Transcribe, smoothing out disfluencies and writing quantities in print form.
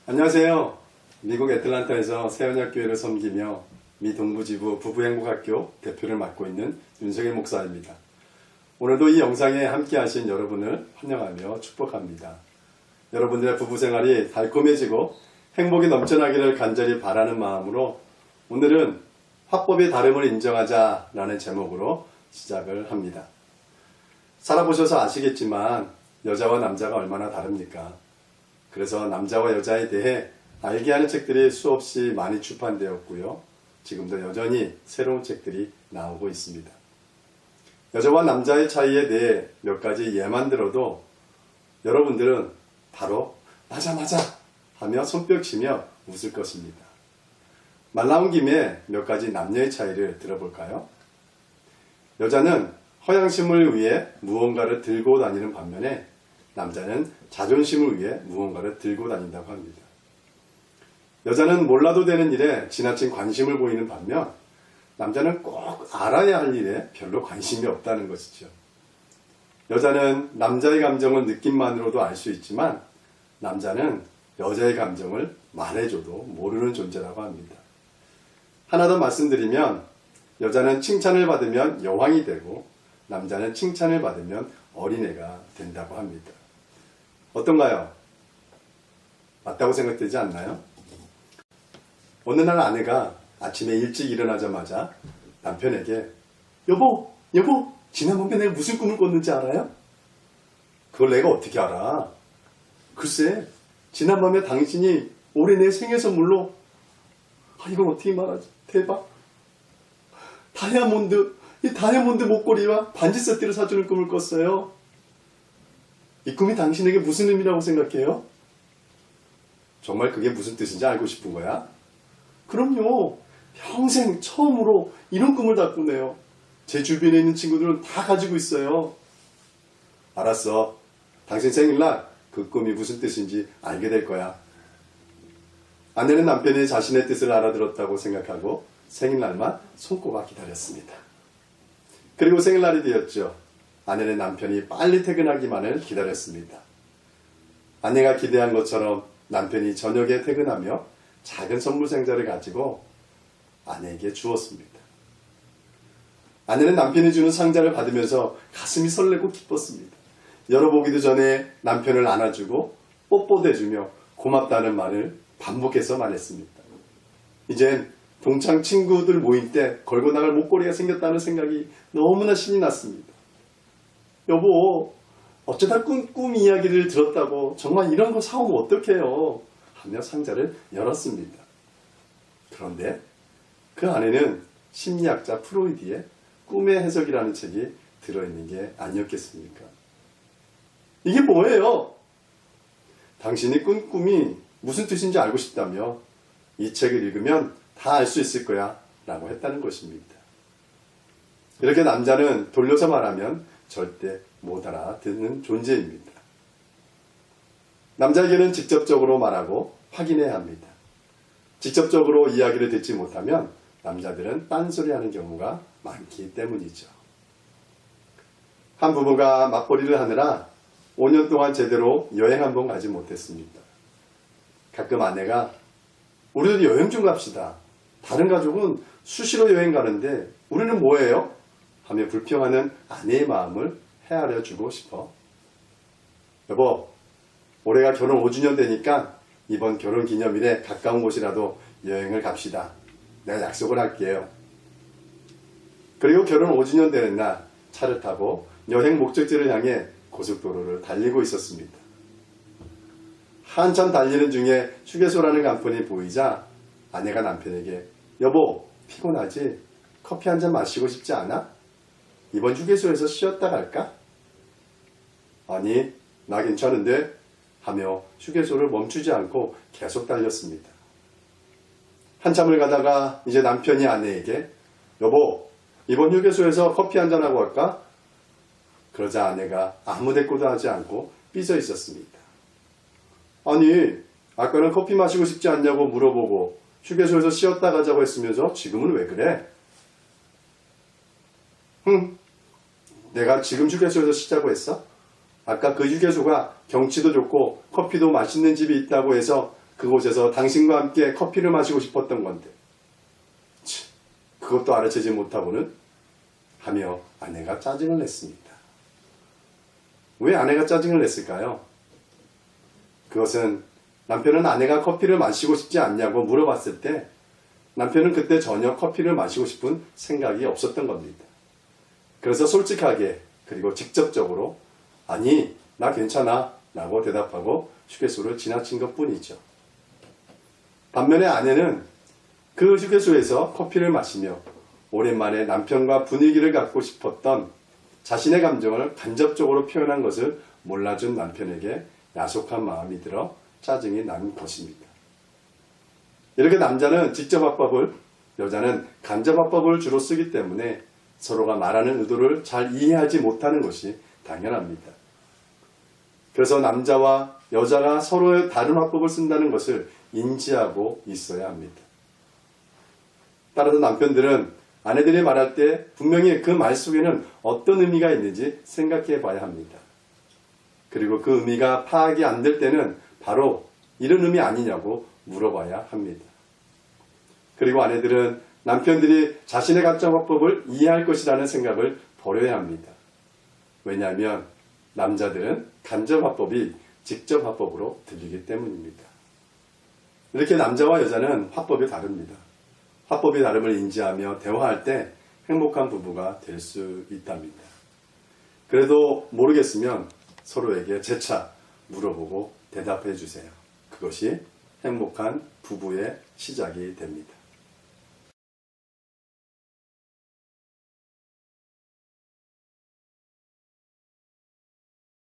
안녕하세요. 미국 애틀란타에서 새언약교회를 섬기며 미 동부지부 부부행복학교 대표를 맡고 있는 윤석일 목사입니다. 오늘도 이 영상에 함께 하신 여러분을 환영하며 축복합니다. 여러분들의 부부생활이 달콤해지고 행복이 넘쳐나기를 간절히 바라는 마음으로 오늘은 화법의 다름을 인정하자라는 제목으로 시작을 합니다. 살아보셔서 아시겠지만 여자와 남자가 얼마나 다릅니까? 그래서 남자와 여자에 대해 알게 하는 책들이 수없이 많이 출판되었고요. 지금도 여전히 새로운 책들이 나오고 있습니다. 여자와 남자의 차이에 대해 몇 가지 예만 들어도 여러분들은 바로 맞아 하며 손뼉치며 웃을 것입니다. 말 나온 김에 몇 가지 남녀의 차이를 들어볼까요? 여자는 허영심을 위해 무언가를 들고 다니는 반면에 남자는 자존심을 위해 무언가를 들고 다닌다고 합니다. 여자는 몰라도 되는 일에 지나친 관심을 보이는 반면 남자는 꼭 알아야 할 일에 별로 관심이 없다는 것이죠. 여자는 남자의 감정을 느낌만으로도 알 수 있지만 남자는 여자의 감정을 말해줘도 모르는 존재라고 합니다. 하나 더 말씀드리면 여자는 칭찬을 받으면 여왕이 되고 남자는 칭찬을 받으면 어린애가 된다고 합니다. 어떤가요? 맞다고 생각되지 않나요? 어느 날 아내가 아침에 일찍 일어나자마자 남편에게 여보, 지난번에 내가 무슨 꿈을 꿨는지 알아요? 그걸 내가 어떻게 알아? 글쎄, 지난밤에 당신이 올해 내 생일 선물로 이걸 어떻게 말하지? 대박! 이 다이아몬드 목걸이와 반지 세트를 사주는 꿈을 꿨어요. 이 꿈이 당신에게 무슨 의미라고 생각해요? 정말 그게 무슨 뜻인지 알고 싶은 거야? 그럼요. 평생 처음으로 이런 꿈을 다 꾸네요. 제 주변에 있는 친구들은 다 가지고 있어요. 알았어. 당신 생일날 그 꿈이 무슨 뜻인지 알게 될 거야. 아내는 남편이 자신의 뜻을 알아들었다고 생각하고 생일날만 손꼽아 기다렸습니다. 그리고 생일날이 되었죠. 아내는 남편이 빨리 퇴근하기만을 기다렸습니다. 아내가 기대한 것처럼 남편이 저녁에 퇴근하며 작은 선물 상자를 가지고 아내에게 주었습니다. 아내는 남편이 주는 상자를 받으면서 가슴이 설레고 기뻤습니다. 열어보기도 전에 남편을 안아주고 뽀뽀대주며 고맙다는 말을 반복해서 말했습니다. 이젠 동창 친구들 모임 때 걸고 나갈 목걸이가 생겼다는 생각이 너무나 신이 났습니다. 여보, 어쩌다 꿈 이야기를 들었다고 정말 이런 거 사오면 어떡해요? 하며 상자를 열었습니다. 그런데 그 안에는 심리학자 프로이드의 꿈의 해석이라는 책이 들어있는 게 아니었겠습니까? 이게 뭐예요? 당신이 꾼 꿈이 무슨 뜻인지 알고 싶다며 이 책을 읽으면 다 알 수 있을 거야 라고 했다는 것입니다. 이렇게 남자는 돌려서 말하면 절대 못 알아듣는 존재입니다. 남자에게는 직접적으로 말하고 확인해야 합니다. 직접적으로 이야기를 듣지 못하면 남자들은 딴소리하는 경우가 많기 때문이죠. 한 부부가 맞벌이를 하느라 5년 동안 제대로 여행 한 번 가지 못했습니다. 가끔 아내가 우리도 여행 좀 갑시다. 다른 가족은 수시로 여행 가는데 우리는 뭐예요? 하며 불평하는 아내의 마음을 헤아려 주고 싶어. 여보, 올해가 결혼 5주년 되니까 이번 결혼 기념일에 가까운 곳이라도 여행을 갑시다. 내가 약속을 할게요. 그리고 결혼 5주년 되는 날 차를 타고 여행 목적지를 향해 고속도로를 달리고 있었습니다. 한참 달리는 중에 휴게소라는 간판이 보이자 아내가 남편에게 여보, 피곤하지? 커피 한 잔 마시고 싶지 않아? 이번 휴게소에서 쉬었다 갈까? 아니, 나 괜찮은데? 하며 휴게소를 멈추지 않고 계속 달렸습니다. 한참을 가다가 이제 남편이 아내에게 여보, 이번 휴게소에서 커피 한 잔하고 갈까? 그러자 아내가 아무 대꾸도 하지 않고 삐져 있었습니다. 아니, 아까는 커피 마시고 싶지 않냐고 물어보고 휴게소에서 쉬었다 가자고 했으면서 지금은 왜 그래? 내가 지금 휴게소에서 쉬자고 했어? 아까 그 휴게소가 경치도 좋고 커피도 맛있는 집이 있다고 해서 그곳에서 당신과 함께 커피를 마시고 싶었던 건데 그것도 알아채지 못하고는 하며 아내가 짜증을 냈습니다. 왜 아내가 짜증을 냈을까요? 그것은 남편은 아내가 커피를 마시고 싶지 않냐고 물어봤을 때 남편은 그때 전혀 커피를 마시고 싶은 생각이 없었던 겁니다. 그래서 솔직하게 그리고 직접적으로 아니 나 괜찮아 라고 대답하고 휴게소를 지나친 것 뿐이죠. 반면에 아내는 그 휴게소에서 커피를 마시며 오랜만에 남편과 분위기를 갖고 싶었던 자신의 감정을 간접적으로 표현한 것을 몰라준 남편에게 야속한 마음이 들어 짜증이 난 것입니다. 이렇게 남자는 직접화법을, 여자는 간접화법을 주로 쓰기 때문에 서로가 말하는 의도를 잘 이해하지 못하는 것이 당연합니다. 그래서 남자와 여자가 서로의 다른 화법을 쓴다는 것을 인지하고 있어야 합니다. 따라서 남편들은 아내들이 말할 때 분명히 그 말 속에는 어떤 의미가 있는지 생각해 봐야 합니다. 그리고 그 의미가 파악이 안 될 때는 바로 이런 의미 아니냐고 물어봐야 합니다. 그리고 아내들은 남편들이 자신의 간접화법을 이해할 것이라는 생각을 버려야 합니다. 왜냐하면 남자들은 간접화법이 직접화법으로 들리기 때문입니다. 이렇게 남자와 여자는 화법이 다릅니다. 화법의 다름을 인지하며 대화할 때 행복한 부부가 될 수 있답니다. 그래도 모르겠으면 서로에게 재차 물어보고 대답해 주세요. 그것이 행복한 부부의 시작이 됩니다.